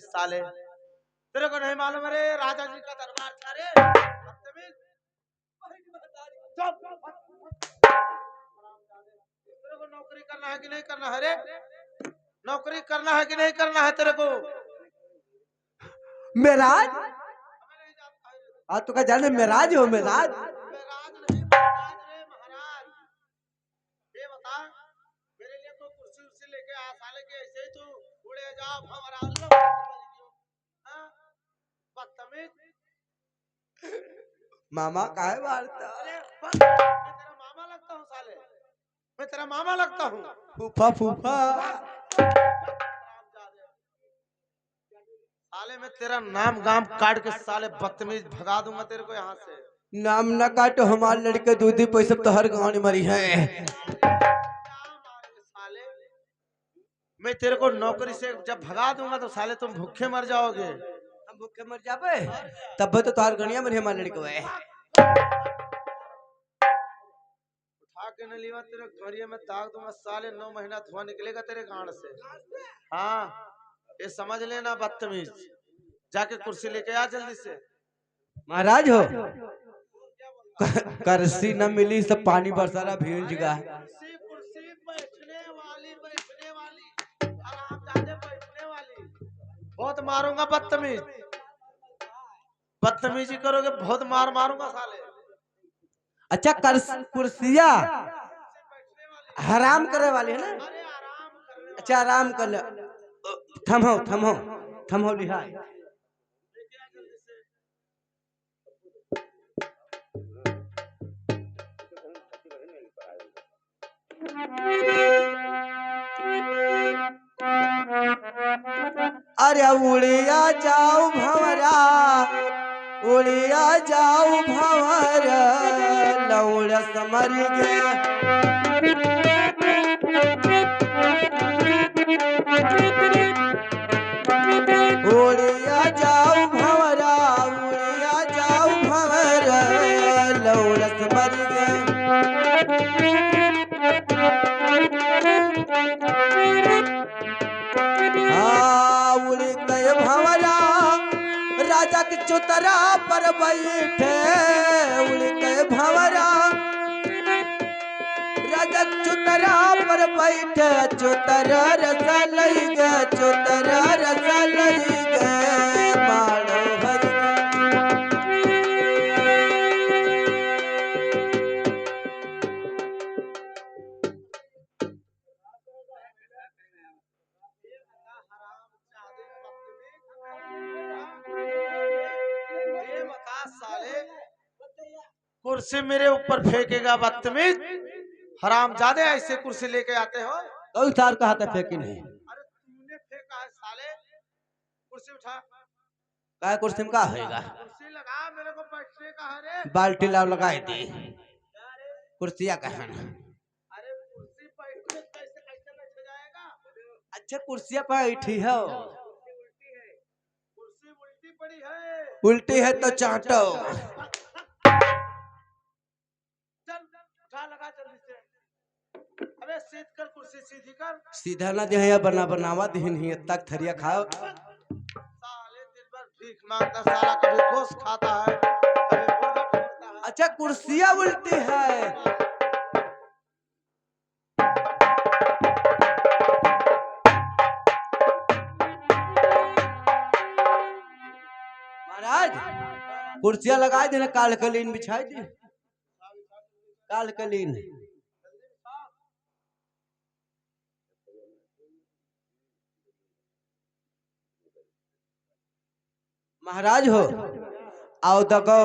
साले, तेरे को नहीं मालूम? अरे राजा जी का दरबार था रे, बदतमीज। तेरे को नौकरी करना है कि नहीं करना है रे? नौकरी करना है कि नहीं करना है तेरे को? मेराज आज तो क्या जाने मेराज हो मेराज? मेराज नहीं महाराज रे महाराज। ये बता, मेरे लिए तो कुर्सी उर्सी लेके आ साले के, ऐसे ही तू उड़े जा भंवरा लो। हाँ? बदतमीज। मामा काहे मारता? अरे मैं तेरा मामा लगता हूँ साले? मैं तेरा मामा लगता हूँ? फूफा फूफा साले मैं तेरा नाम गाम काट के साले बदतमीज भगा दूंगा तेरे को यहाँ से। नाम न काटो, हमारे लड़के दूधी पैसे तो हर गाँव में मरी है। साले मैं तेरे को नौकरी से जब भगा दूंगा तो साले तुम भूखे मर जाओगे। हम भूखे मर जाबे तब तो तार गणिया में हमारे लड़के है। उठा के नहीं लीवा तेरे घड़िया में दाग दूंगा साले, 9 महीना धुआं निकलेगा तेरे गांड से। हाँ ये समझ लेना बदतमीज। जाके कुर्सी लेके आ जल्दी से। महाराज हो करसी न मिली सब पानी बरसारा भीड़ जगह। कुर्सी कुर्सी बैठने वाली आरामजादे बैठने वाली। बहुत मारूंगा बदतमीज, बदतमीजी करोगे बहुत मार मारूंगा साले। अच्छा कुर्सिया हराम करे वाली है ना? अरे आराम करने अच्छा आराम कर ले। थमो थमो थमो लिहा। अरे उड़िया जाओ भंवरा, उड़िया जाओ भंवरा, लौड़ समर गया। उड़िया जाओ भंवरा, उड़िया जाओ भंवरा, लौड़ समर गया। उड़ी गए भंवरा राजा के चौतरा पर बैठे। उड़ी गए भंवरा राजा के चौतरा पर बैठे। चौतरा रसा लई गे, चौतरा रसा लई गे, मारो भर कुर्सी मेरे ऊपर फेंकेगा बदतमीज, हरामजादे ऐसे कुर्सी लेके आते हो? कौन सार का हाथ फेंकी नहीं? अरे तूने फेंका है साले। कुर्सी उठा। काय कुर्सी में का होएगा? कुर्सी लगा, मेरे को बैठने का है रे। बाल्टी लाव लगाई दी कुर्सिया का है। अरे कुर्सी बैठने कैसे कैसे बैठ जाएगा? अच्छा कुर्सिया पर बैठी हो? कुर्सी उल्टी पड़ी है। उल्टी है तो चाटो। चल उठा लगा जल्दी से। अबे सीध कर, कुर्सी सीधी कर। सीधा ना दे बना बनावा दिन ही तक थरिया खाओ। साले दिन भर भीख मांगता साला, कभी गोश्त खाता है कभी मुर्गा पकड़ता है। अच्छा कुर्सिया उल्टी है। महाराज कुर्सिया लगा देना, काल कलीन बिछाई दी, काल कलीन। महाराज हो आओ दगो,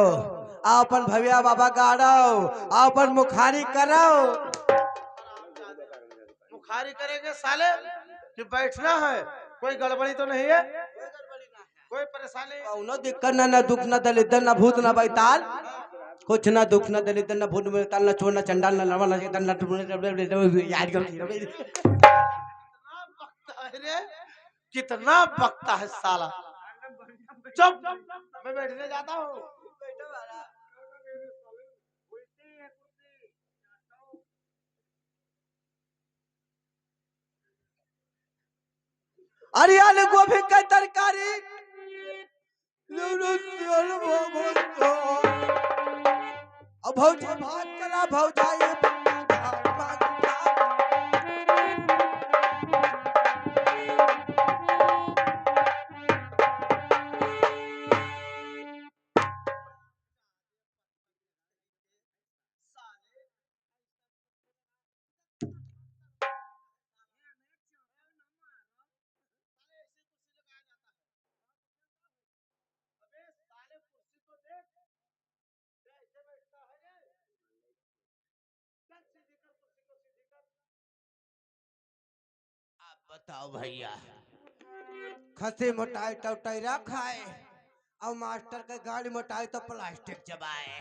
आओ अपन भैया बाबा गाड़ो, आओ अपन मुखारी करो। मुखारी करेंगे साले कि बैठना है? कोई गड़बड़ी तो नहीं है? कोई परेशानी? कौनो दिक्कत ना, दुख ना दलिदर ना भूत ना बैताल, कुछ ना दुख ना दलिदर ना भूत बैताल ना चोर ना चंडाल ना लड़वा ना चेतन ना कितना बकता है साला। चुप, मैं बैठने जाता हूँ। अरे आलू गोभी का तरकारी भौजी भाग चला भौजाई साले साले ऐसे कुर्सी लगाया जाता है। अबे साले कुर्सी तो देख, क्या ऐसे बैठता है ये? चल सीधी कर कुर्सी को, सीधी कर। आप बताओ भैया खसी मोटाई टोटाई रखा है और मास्टर के गाड़ी मोटाई तो प्लास्टिक चबाए। ये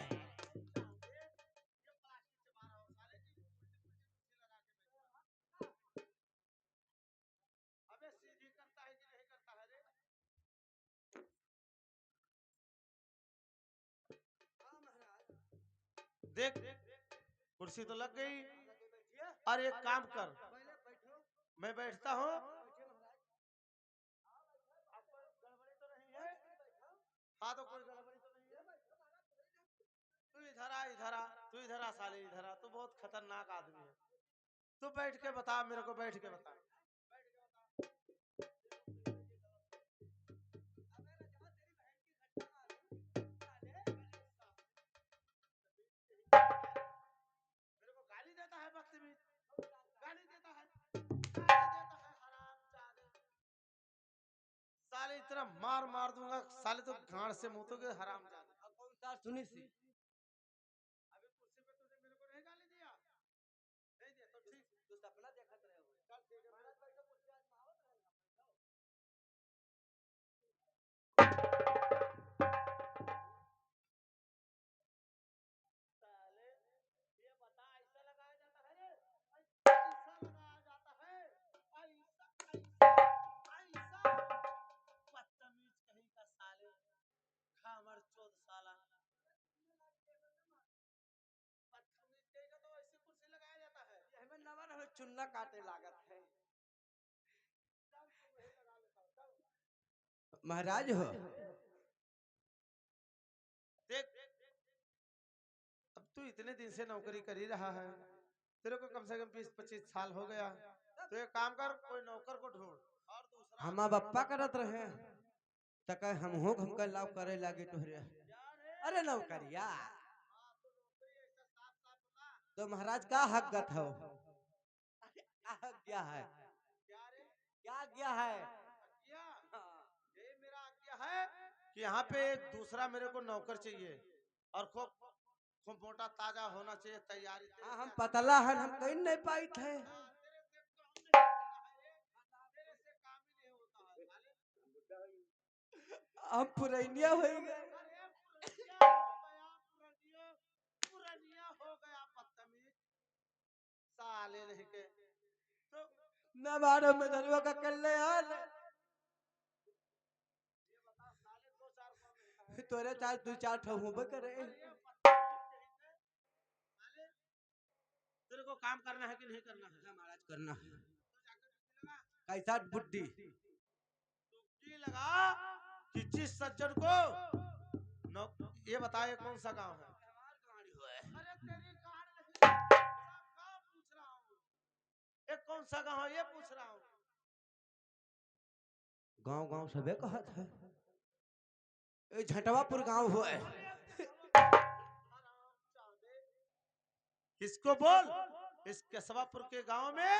प्लास्टिक से मारा हो साले की उल्टी कुर्सी लगा के बैठा। अबे सीधी करता है कि नहीं करता है रे? देख कुर्सी तो लग गई। और एक काम कर, मैं बैठता हूँ। आपको गड़बड़ी तो नहीं है? हाँ तो कोई गड़बड़ी तो नहीं है? तू इधर आ, इधर आ, तू इधर आ साले, इधर आ। तू बहुत खतरनाक आदमी है। तू बैठ के बता मेरे को, बैठ के बता। मेरे को गाली देता है बदतमीज, गाली देता है, गाली देता है हरामजादे। साले इतना मार मार दूंगा साले, तो गांड से मुंह तो के हरामजादे। कौन सा सुनी सी अबे कुर्सी पे तूने मेरे को नहीं गाली दिया? नहीं दिया तो ठीक। तू सपना देखत रहे हो चल ठीक है, मैं बैठो कुर्सी आज मावत रहेगा। साले ये बता, ऐसा लगाया जाता है रे? ऐसा लगाया जाता है, ऐसा ऐसा ऐसा। बदतमीज कहीं का साले, खामर चोद साला। बदतमीज कहीं का, तो ऐसी कुर्सी लगाया जाता है। ये हमें नवा हमें चुन्ना काटे लागत है। चल तू वही लगा लेता हूँ, चल। महाराज हो देख अब तू इतने दिन से नौकरी कर ही रहा है, तेरे को कम से कम 20-25 साल हो गया। तो एक काम कर, कोई नौकर को ढूंढ। और दूसरा हमा बप्पा करत रहे तक हम हो हमका लाभ करे लागे तोहरे। अरे नौकरिया हाँ, तो नौकरी ऐसा साफ साफ बता। तो महाराज का हक गत हो क्या है क्या रे? क्या क्या है आज्ञा? ये मेरा आज्ञा है कि यहाँ पे एक दूसरा मेरे को नौकर चाहिए, और खूब खूब मोटा ताजा होना चाहिए, तैयारी। हाँ हम पतला है हम कहीं नहीं पाई थे तेरे से काम नहीं होता है रे, तेरे से काम ही नहीं होता है साले। हम पुरैनिया हो गए। अरे पुरनिया हो गया, पुरनिया पुरनिया हो गया बदतमीज साले नहीं के। तो न मारो में धनवा का कल्ले यार ये बता साले, 2-4 कौन रहता है? तोरे चार दू चार ठो होबे करे। अरे ये बदतमीज कहीं के साले, तेरे को काम करना है कि नहीं करना है? महाराज करना तो जाकर ड्यूटी लगा। कैसा बुद्धि डुबकी लगा कि जिस सज्जन को नौ, ये बताए कौन सा गांव है? अरे तेरी गाड़ नहीं, कौन सा गांव पूछ रहा हूँ? एक कौन सा गांव है ये पूछ रहा हूँ। गांव गांव सबे कहत है ए झटवापुर गांव हुआ है हरामजादे। किसको बोल? इस केशवापुर के गांव में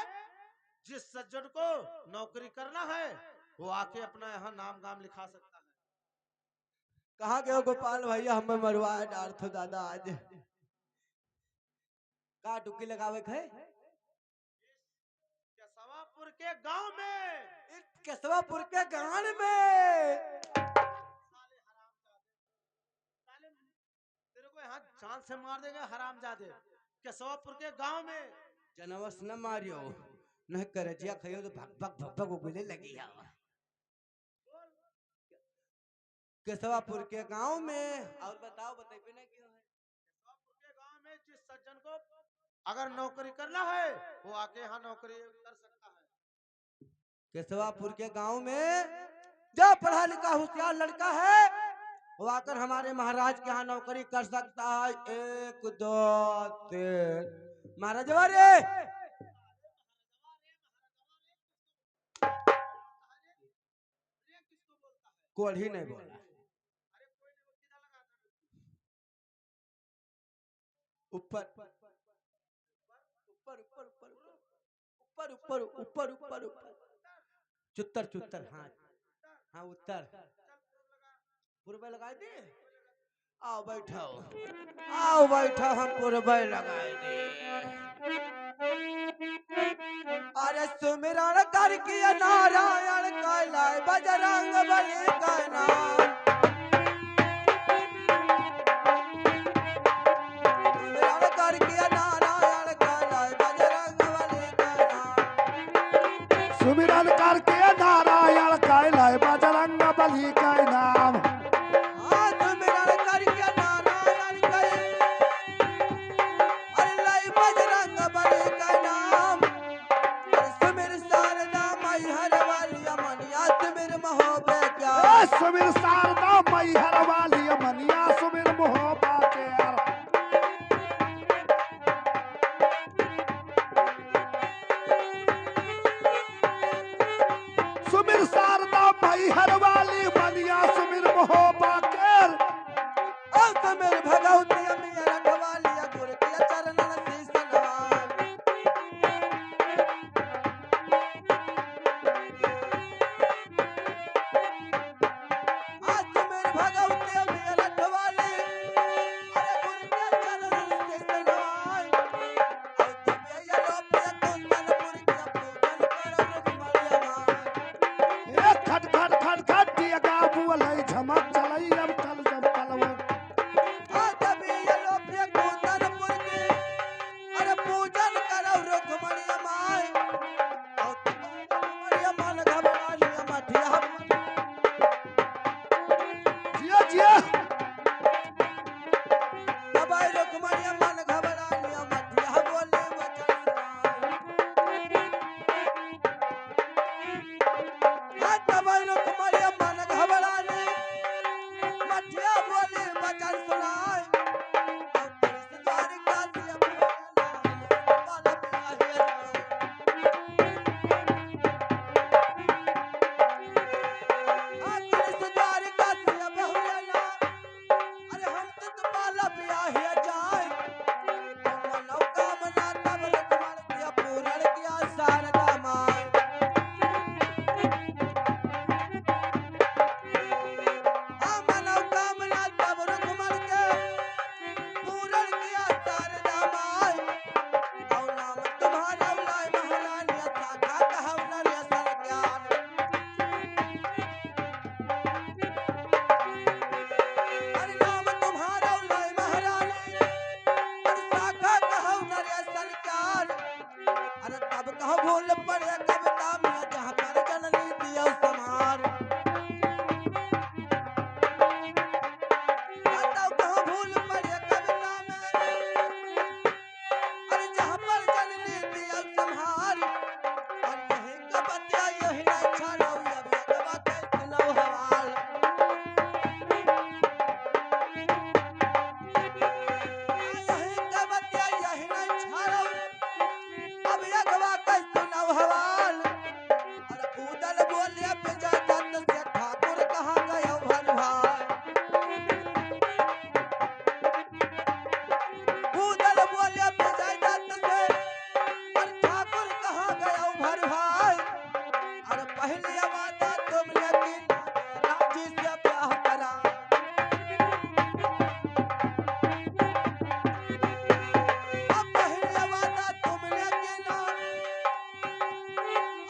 जिस सज्जन को नौकरी करना है वो आके अपना यहाँ नाम गाम लिखा सकता है। कहा गए गोपाल भैया हमें मरवाए डाल थो दादा आज का डुबकी लगावे है केशवापुर के गांव में, इस केशवापुर के गांव में साले हरामजादे, साले तेरे को यहाँ जान से मार देंगे हरामजादे। केशवापुर के गांव में जनवस न मारियो नहीं करे जिया खइयो तो भग भग भग भग उगले लगी है केशवापुर के गांव में और बताओ बताइए ना क्यों है केशवापुर के गांव में जिस सज्जन को अगर नौकरी करना है वो आके यहाँ नौकरी कर सकता है। केशवापुर के गांव में जो पढ़ा लिखा होशियार लड़का है वो आकर हमारे महाराज के यहाँ नौकरी कर सकता है। 1 2 3 महाराज वारे ये किसको बोलता है? कोई ही नहीं बोला। अरे कोई नहीं, वो सीधा लगा था। ऊपर ऊपर ऊपर ऊपर ऊपर ऊपर ऊपर ऊपर ऊपर चुत्तर चुत्तर। हाँ हाँ उत्तर पूर्व लगाए दे। आओ बैठो, आओ बैठो, हम पूर्व लगाए दे। अरे सुमिरन कर किया नारायण कैलाय बजरंग बली का नाम। सुमिरन कर किया नारायण कैलाय बजरंग बली का नाम। सुमिरन करके नारायण कैलाय बजरंग बली का नाम। हाँ सुमिरन कर किया नारायण कैलाय बजरंग बली का नाम। सुमिर शारदा मैहर वाली अमनिया सुमिर महोबे क्या। सुमिर शारदा मैहर वाली मनिया सुमिर मोहबा के यार। सुमिर शारदा मैहर वाली मनिया सुमिर मोहबा के। सुमिर भगवती अमिया रखवाली गुर किया चरणन शीस नवाल। सुमिर भगवती अमिया रखवाली अरे गुर किया चरणन शीस नवाल। दिव्य लोक कुंदनपुर किया पूजन करो रुक्मणी अमाल। खट खट खट खट दिया गाबू लई झमक चलई अब कल जब कलवा। दिव्य लोक कुंदनपुर की अरे पूजन करो रुक्मणी अमाल। रुक्मणी मन घबराली मठिया जिया जिया दबाई रुक्मणी मन घबराली मठिया बोले वचन सुनाई। दबाई रुक्मणी मन घबराली मठिया बोले वचन सुनाई। द्वारिका से बाला पिया द्वारिका से बहुला अरे हम तुत बाला पिया जाए। मनोकामना तब रुक्मण दिया पूरण किया शारदा माई। मनोकामना तब रुक्मण के पूरण किया शारदा माई। और नाम तुम्हारा लाय महारानी शाखा कहव नरेशन ज्ञान। अरे नाम तुम्हारा लाय महारानी शाखा कहव नरेशन ज्ञान। अरे तब कहो भूल पड़े कविता में जहाँ पर जननी दियो समार। तब कहो भूल पड़े कविता में अरे जहाँ पर जननी दियो संहार। और यही का बतिया यही नहीं छाड़ो अब यगवा के सुनो हवाल। यही का बतिया यही नहीं छाड़ो अब यगवा के सुनो हवाल। अरे कूदल बोले विजय दत्त से ठाकुर कहाँ गयो भरभार। कूदल बोले विजय दत्त से अरे ठाकुर कहाँ गयो भरभार। अरे पहले वादा तुमने की राजी से ब्याह करा। अब पहले वादा तुमने की ना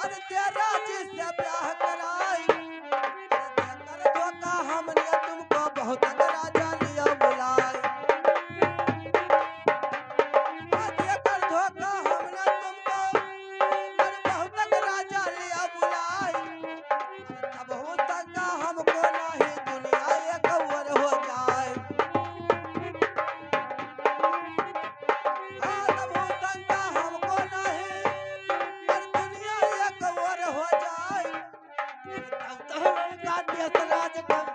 अरे तेरा जिससे ब्याह कराई। अरे देकर धोखा हमने तुमको बहुत राजा लिया बुलाए। देकर धोखा हमने तुमको अरे बहुत राजा लिया बुलाए। तब हो सका हमको नहीं दुनिया एक और हो जाए। तब हो सका हमको नहीं अरे दुनिया एक और हो जाए। तब तो लड़का देश राज कर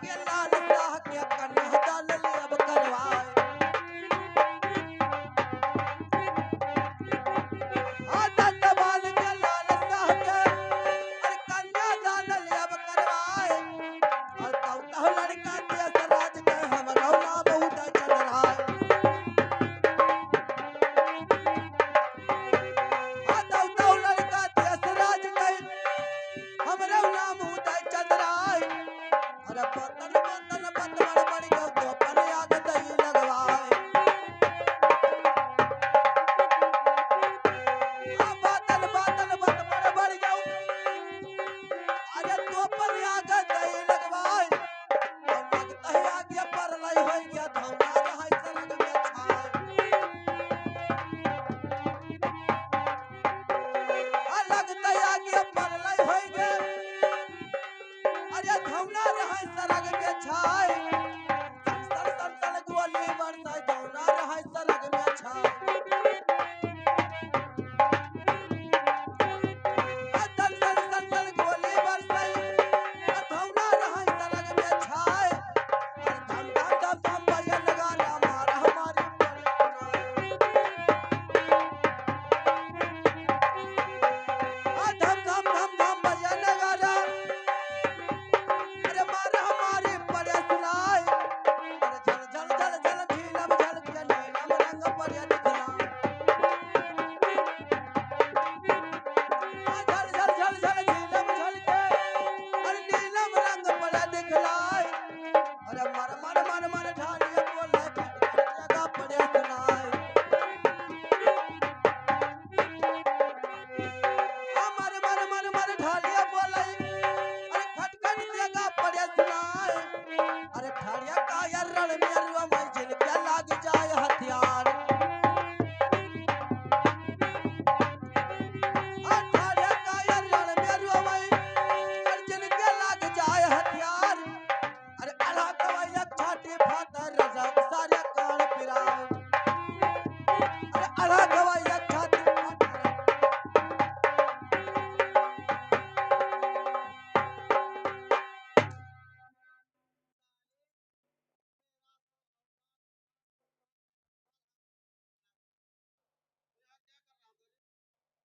के लाल शाह के कन्या दान अब करवाए दंडवाल के लाल शाह के अरे कन्या दान अब करवाए और तौ लड़का देश राज के हम रौला बहुत चंद्राए तौ लड़का देश राज के हम रौला बहुत चंद्राए अरे बतन बतन बतन बड़ी गौ तो अपन आग दही लगवाए बतन बतन बतन बड़ी गौ अरे तो अपन आग दही लगवाए और लगता है आगे पर लाई हो गया धौना रहा सरग में छाए लगता है आगे पर लाई हो गया अरे धौना रहा सरग में छाए सन सन गोली बरसाए धौना रहा सरग में छाए सन सन गोली बरसाए धौना रहा सरग में छाए अरे धम धम धम धम बजन गाना मारा हमारी धम धम धम धम बजन गाना अरे मारा हमारी पड़े सुनाए अरे झल झल झल झल झीलम झल के नीलम रंग पड़े दिखला झल झल झल झल झीलम झल के अरे नीलम रंग पड़े दिखलाए अरे मर मर मर मर ढालिया बोले जगह पड़े सुनाए मर मर मर मर ढालिया बोले अरे खटखट जगह पड़े सुनाए अरे ठाड़िया का यार रण में रुआ मैं जिनके लाग जाए हथियार ठाड़िया का यार रण में रुआ मैं अरे जिनके लाग जाए हथियार अरे अला कवैया छाती फाता रजा सारे कान पिराए अरे अला कवैया छाती फाता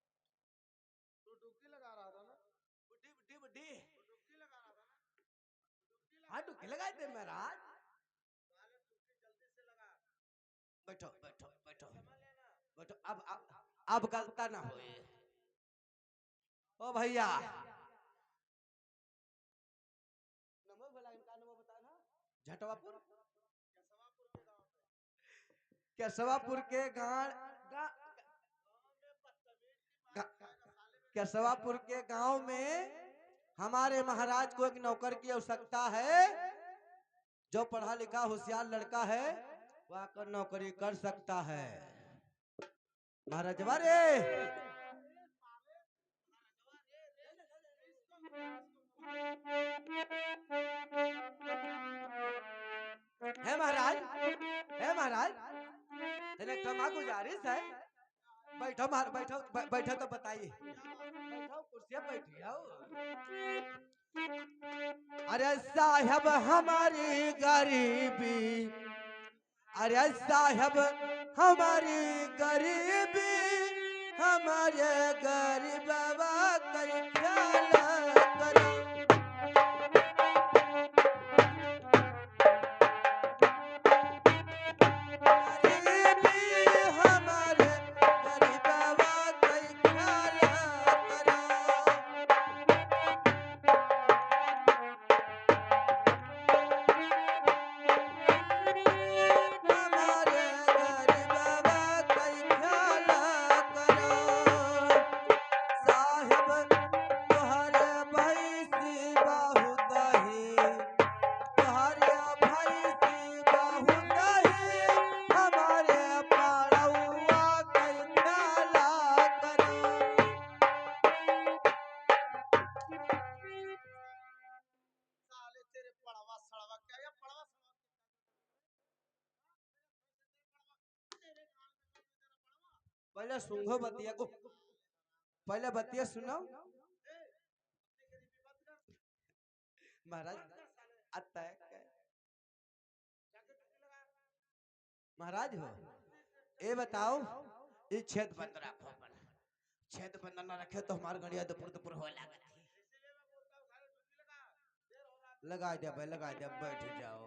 तू डुबकी लगा रहा था ना बुड्ढी बुड्ढी बुड्ढी डुबकी लगा रहा था ना हाँ डुबकी लगाए थे महाराज साले डुबकी जल्दी से लगा बैठो बैठो बैठो समझ लेना बैठो अब गलता ना होए ओ भैया नमो भला इनका नमो बताना झटवापुर केशवापुर के गांव केशवापुर के केशवापुर के गांव में हमारे महाराज को एक नौकर की आवश्यकता है जो पढ़ा लिखा होशियार लड़का है वह आकर नौकरी कर सकता है महाराज वारे है महाराज तेरे क्षमा गुजारिश है बैठो बैठो बैठो तो बताइए बैठो कुर्सी बैठी आओ अरे साहब हमारी गरीबी अरे साहब हमारी गरीबी हमारे गरीब बाबा का ख्याल करो पहले सुंघो बतिया को पहले बतिया सुनो महाराज आता है महाराज हो, ये बताओ, ये छेद बंद रखो अपन, छेद बंद न रखे तो हमारे गड़िया दुपुर दुपुर हो लागत है। इसीलिए मैं बोलता हूँ साले डुबकी लगा, देर हो रहा है। लगा दे भाई, लगा दे, बैठ जाओ।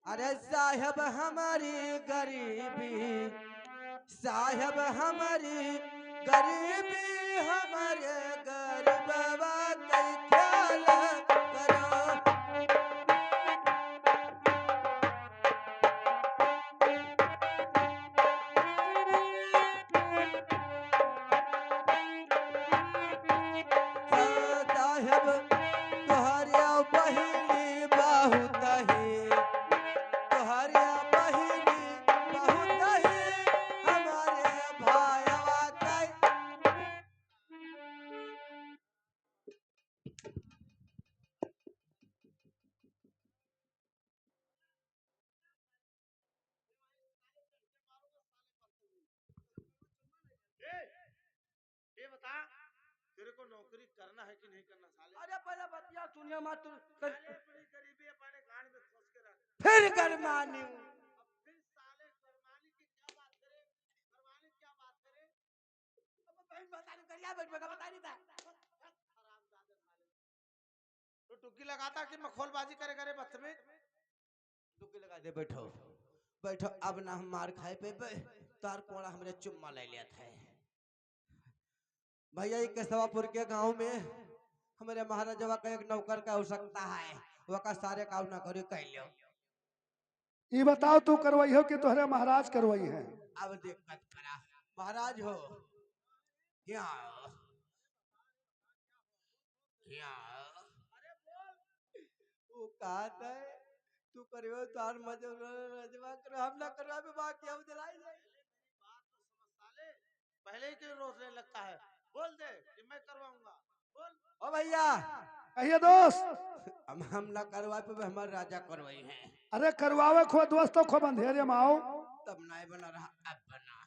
अरे साहब हमारी गरीबी, साहब हमारी गरीबी, हमारे गरीबवा के ख्याल करो। साहब तुहरिया बहिनी बहुत ही, तुहरिया बहिनी बहुत ही, हमारे भाईवा के। ए, ये बता, तेरे को नौकरी करना है कि नहीं करना साले? अरे पहले बतिया सुनिए मत, साले अपनी गरीबी अपने गांड में फंस के रख। फिर गरमानी। अब फिर साले गरमानी की क्या बात करे? गरमानी की क्या बात करे? बता नहीं करिया, बैठ बैठा बता नहीं था। हरामजादे साले। तो टुक्की लगाता कि मखौलबाजी करे करे बदतमीज। डुबकी लगा दे, बैठो बैठो। अब ना हम मार खाए पे तार कोड़ा हमरे चुम्मा ले लिया था। भैया ये केशवापुर के गांव में हमारे महाराजवा का एक नौकर का आवश्यकता है, वो का सारे काम ना करी कह लो। ये बताओ तू करवाई हो कि तोहरे महाराज करवाई है? अब दिक्कत करा महाराज हो, यहाँ यहाँ वो कहता है तू करियो तार मजे रजवा करो, हम ना करवा पे बाकी हम दिलाई जाए। बात तो समझ साले, पहले ही क्यों रोकने लगता है? बोल दे कि मैं करवाऊंगा, बोल। ओ भैया, कहिए दोस्त। हम ना करवा पे हमारे राजा करवाई हैं। अरे करवावे खो दोस्तों खो अंधेरे में आओ। तब नहीं बना रहा, अब बना।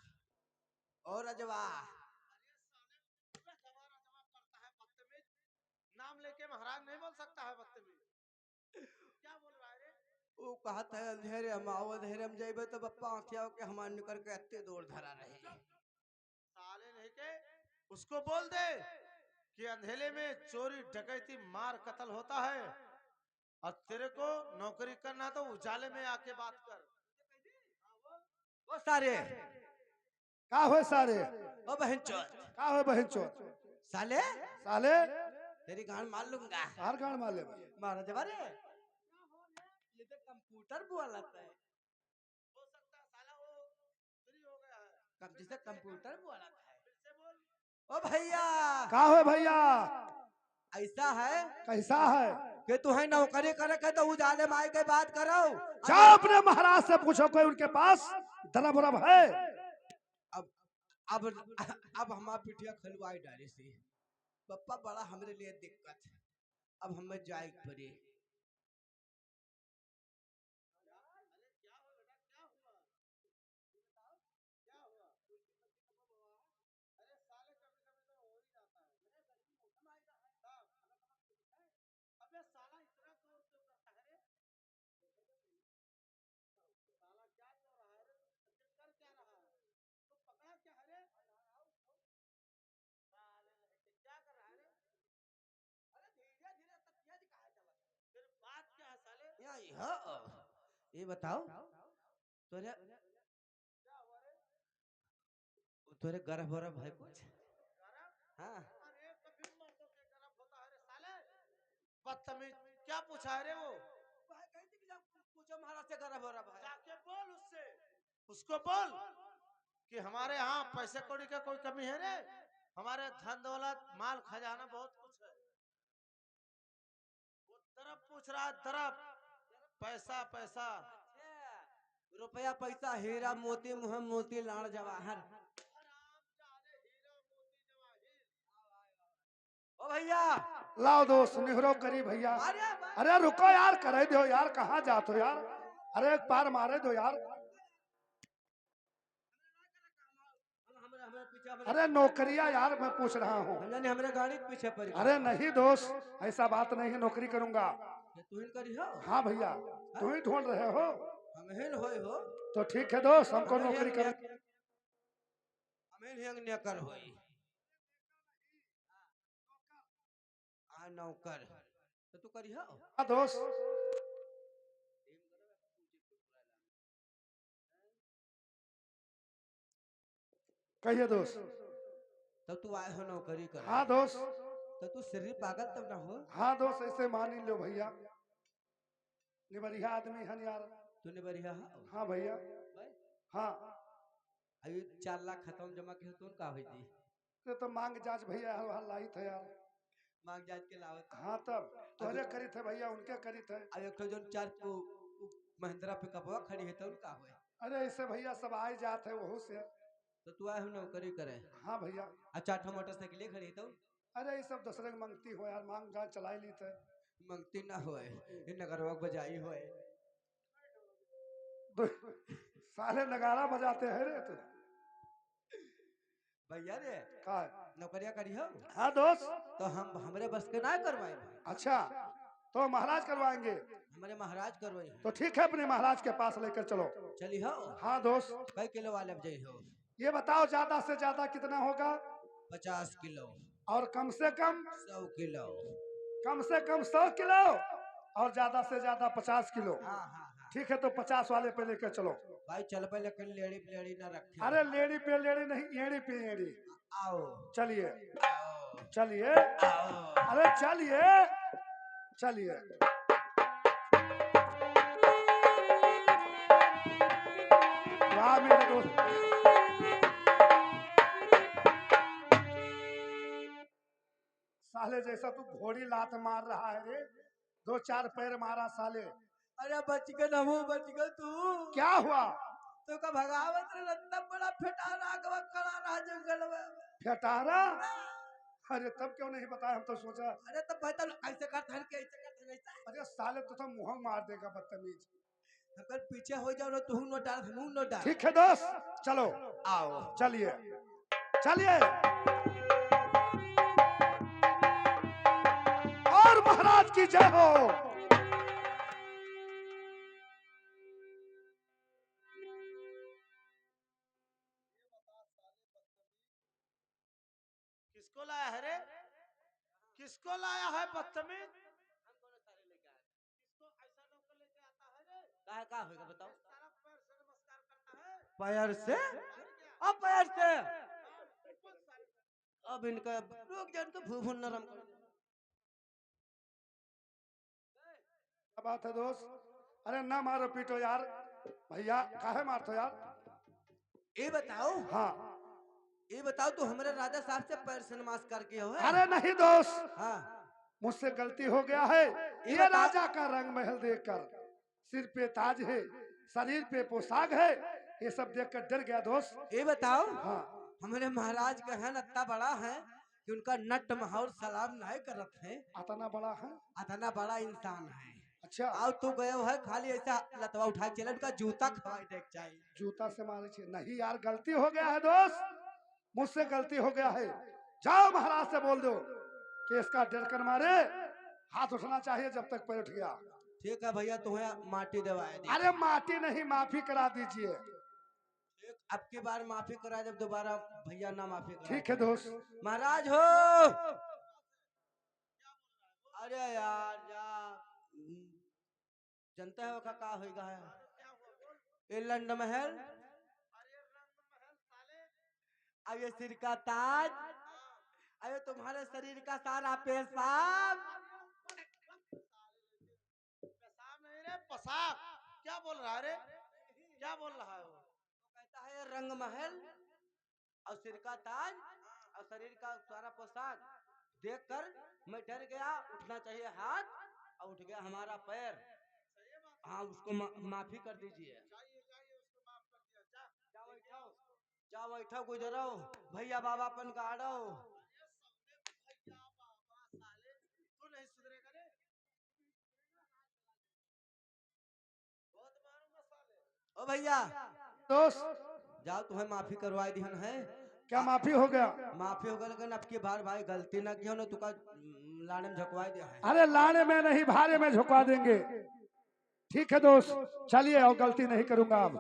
और रजवा नाम लेके महाराज नहीं बोल सकता है बदतमीज। क्या बोल रहा है रे? वो कहता है अंधेरे हम आओ, अंधेरे में जाइबे तो बप्पा आँखिया के हमार निकल के अत्ते दूर धरा रहे। साले नहीं के उसको बोल दे कि अंधेरे में चोरी डकैती मार कत्ल होता है और तेरे को नौकरी करना तो उजाले में आके बात कर। ओ सारे, का हो सारे? ओ बहन चोद, का हो बहन चो? साले साले तेरी गांड मार लूंगा। हार गाड़ मार ले। महाराजवा रे, ये तो कंप्यूटर बोलता है। हो सकता है साला वो फ्री हो गया है। कब जिसे कंप्यूटर बोलता है। फिर से बोल। ओ भैया, का हो भैया? ऐसा है कैसा है? कि तू है नौकरी करे के तो उजाले में आए के बात करो। जाओ अपने महाराज से पूछो कोई उनके पास दरब उरब है। अब अब हमारा पिटिया खलवाई डाली सी पप्पा, बड़ा हमरे लिए दिक्कत है। अब हमें जाए पड़े। अरे साले कभी कभी तो हो ही जाता है। अबे साला इतना जोर क्यों करता है रे? साला क्या कर रहा है रे? तू कर क्या रहा है? तू पकड़ा क्या है रे? साले क्या कर रहा है रे? अरे धीरे धीरे तकिया दिखाया चला। फिर बात क्या है साले? ये बताओ तोरे क्या हुआ रे? तोरे गर्भ वर्भ है कुछ? गरम? हाँ, अरे कभी मर्दों के गरम होता है रे साले। बदतमीज, क्या पूछा है रे वो? पूछो महाराज से गर्भ वर्भ है। जाके बोल उससे, उसको बोल कि हमारे यहाँ पैसे कौड़ी का कोई कमी है रे? हमारे धन दौलत माल खजाना बहुत कुछ है। वो तरफ पूछ रहा है, तरफ पैसा पैसा। रुपया पैसा हीरा मोती मुह मोती लाड़ जवाहर। हरामजादे हीरा मोती जवाहिर। ओ भैया, लाओ दोस्त निहरो करी भैया। अरे रुको यार, करे दो यार, कहाँ जाते हो यार? अरे एक पार मारे दो यार। अरे नौकरिया यार मैं पूछ रहा हूँ। हमारे गाड़ी के पीछे पड़ गया। अरे नहीं दोस्त, ऐसा बात नहीं, नौकरी करूंगा। तू ही करी हो? हाँ भैया, तुम ही ढूंढ रहे हो। हम हेन होय हो तो ठीक है दोस्त, हमको हमें नौकरी कर। हमें हेंग नेकर होई आ नौकर तो तू करी हो हाँ दोस्त, कहिए दोस्त। तब तू आए हो नौकरी कर हाँ दोस्त, तो तू शरीर पागल तब ना हो हाँ दोस्त, ऐसे मान ही लो भैया, निबरिया आदमी है यार। तूने बढ़िया हो हाँ भैया, भाई हाँ। अभी 4 लाख खत्म जमा के तो का होई दी ये तो मांग जांच भैया हल लाई थे यार। मांग जात के लावत हाँ तब तोहरे करी थे भैया, उनके करी थे। अब एक ठो जोन 4 महिंद्रा पे कपवा खड़ी है तो का होई अरे ऐसे भैया सब आए जाते हैं वहू से। तो तू आए हो नौकरी करे हाँ भैया, अच्छा 8 मोटरसाइकिल खड़ी है तो अरे ये सब दूसरे के मंगती हो यार, मांग जांच चलाई ली थे। मंगती ना होए इन नगरवा बजाई होए दो- सारे नगारा बजाते हैं रे तू। भैया रे का नौकरिया करी हो हाँ दोस्त, तो हम हमरे बस के ना करवाए अच्छा तो महाराज करवाएंगे। हमारे महाराज करवाई तो ठीक है, अपने महाराज के पास लेकर चलो। चली हो हाँ दोस्त, कई किलो वाले बजाई हो ये बताओ ज्यादा से ज्यादा कितना होगा? 50 किलो और कम से कम? 100 किलो कम से कम 100 किलो और ज्यादा से ज्यादा 50 किलो। हाँ हाँ हाँ ठीक है, तो 50 वाले पे लेकर चलो। भाई चल पे लेकिन लेडी प्लेडी ना रखे अरे लेडी पे लेडी नहीं, एड़ी पे एड़ी। आओ चलिए आओ चलिए, आओ अरे चलिए चलिए। वाह मेरे दोस्त, साले जैसा तू घोड़ी लात मार रहा है रे, 2-4 पैर मारा साले। अरे बच गए ना वो बच गए तू क्या हुआ? तो का भगावत रे रत्ता बड़ा फेटारा आगवा खड़ा रहा जंगल में फेटारा? अरे तब क्यों नहीं बताया, हम तो सोचा। अरे तो भाई ऐसे कर धन के ऐसे कर धन ऐसा अरे साले तो मुंह मार देगा बदतमीज। अगर पीछे हो जाओ ना तू नो डाल धनू नो डाल ठीक है दोस्त, चलो आओ चलिए चलिए। और महाराज की जय हो। किसको लाया है रे? किसको लाया है बदतमीज? किसको ऐसा नौकर लेके आता है रे? का होगा बताओ सारा पैर से नमस्कार करता है। पैर से अब पैर से अब इनका रुक जान तो भूभुन नरम कर क्या बात है दोस्त? अरे ना मारो पीटो यार भैया, काहे मारते हो यार? ये बताओ हाँ। ये बताओ तू हमारे राजा साहब से पैर से नमस्कार किया हो अरे नहीं दोस्त, हाँ मुझसे गलती हो गया है। ये बता- राजा का रंग महल देखकर, सिर पे ताज है, शरीर पे पोशाक है, ये सब देखकर डर गया दोस्त। ये बताओ हाँ। हमारे महाराज का है इतना बड़ा है कि उनका नट महावर सलाम नहीं करत है अतना बड़ा है? इतना बड़ा इंसान है अच्छा, आओ तू गए है खाली ऐसा लतवा उठा के चले उनका जूता खवाई देख चाहिए जूता से मारे छे? नहीं यार, गलती हो गया है दोस्त, मुझसे गलती हो गया है। जाओ महाराज से बोल दो कि इसका डर कर मारे हाथ उठना चाहिए जब तक पैर उठ गया। ठीक है भैया तुम्हें माटी दवाए दी अरे माटी नहीं, माफी करा दीजिए। अब की बार माफी करा जब दोबारा भैया ना माफी करा ठीक है दोस्त। महाराज हो अरे यार जा जनता है का होगा है ये लंड महल अरे रंग महल साले। अब ये सिर का ताज अरे तुम्हारे शरीर का सारा पेशाब पेशाब नहीं रे, पसाब। क्या बोल रहा है रे? क्या बोल रहा है वो? कहता है ये रंग महल और सिर का ताज और शरीर का सारा पोशाक देखकर मैं डर गया उठना चाहिए हाथ और उठ गया हमारा पैर हाँ उसको माफी कर दीजिए जाइए जाइए, उसको माफ कर दिया। जा जाओ बैठो जाओ बैठो गुजरो भैया बाबा पन गाड़ो ये सबने भैया बाबा साले, तू नहीं सुधरेगा रे। बहुत मारूंगा साले। ओ भैया दोस्त जाओ तुम्हें माफी करवाई दिहन है क्या माफी हो गया? माफी होगा लेकिन अब की बार भाई गलती ना की हो ना तुका लाने में झकवाई दिया है अरे लाने में नहीं, भारे में झुका देंगे। ठीक है दोस्त, चलिए और गलती नहीं करूंगा अब।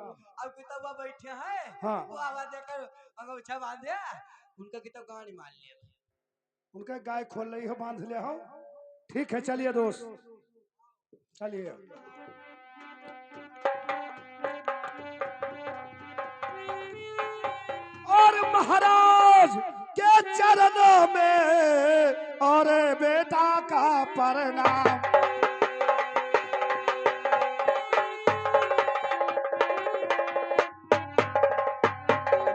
किताबा बैठे हैं, हाँ। वो आवाज देकर अंगोछा बांधे, उनका किताब कहानी मान लिया। उनका गाय खोल रही हो, बांध ले हो। ठीक है चलिए दोस्त, चलिए। और महाराज के चरणों में और बेटा का प्रणाम।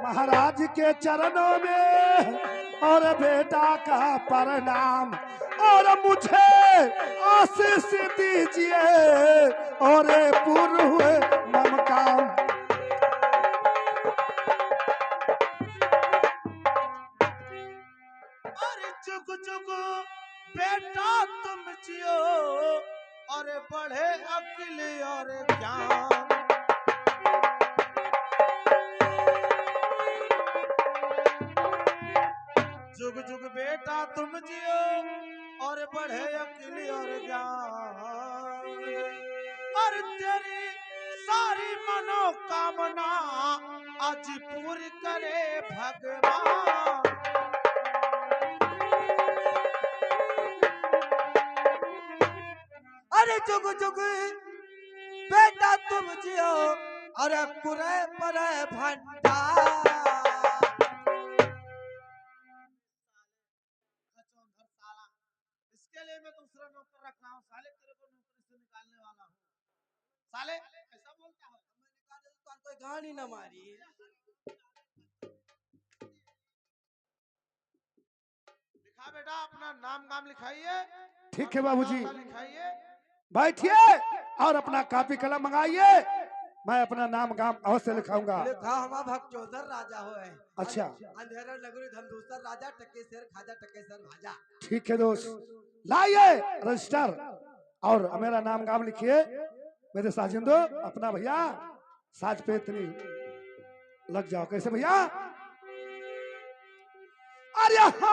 महाराज के चरणों में और बेटा का प्रणाम, और मुझे आशीष दीजिए और पूर्ण मम काम। अरे जुग जुग बेटा तुम जियो और बढ़े अक्ल और ज्ञान। जुग जुग बेटा तुम जियो और बढ़े अक्ल और ज्ञान। और तेरी सारी मनोकामना आज पूरी करे भगवान। अरे जुग जुग बेटा तुम जियो और कुरे परे भंडार। इसके लिए मैं दूसरा नौकर रख रहा हूँ साले, तेरे को नौकरी से निकालने वाला हूँ साले, ऐसा बोलता है। मैं निकाल दे तो कोई गानी ना मारी। लिखा बेटा, अपना नाम गाम लिखाइए। ठीक है बाबूजी, लिखाइए। बैठिए और अपना कॉपी कलम मंगाइए, मैं अपना नाम गाम अवश्य लिखाऊंगा। लिखा हमारा भगचोदर राजा हो है। अच्छा। अंधेरा नगरी धमदूसर राजा, टकेसर खाजा टकेसर भाजा। ठीक है दोस्त, लाइए रजिस्टर और मेरा नाम गाम लिखिए। मेरे साजिंदो, अपना भैया साज पे इतनी लग जाओ। कैसे भैया? अरे हम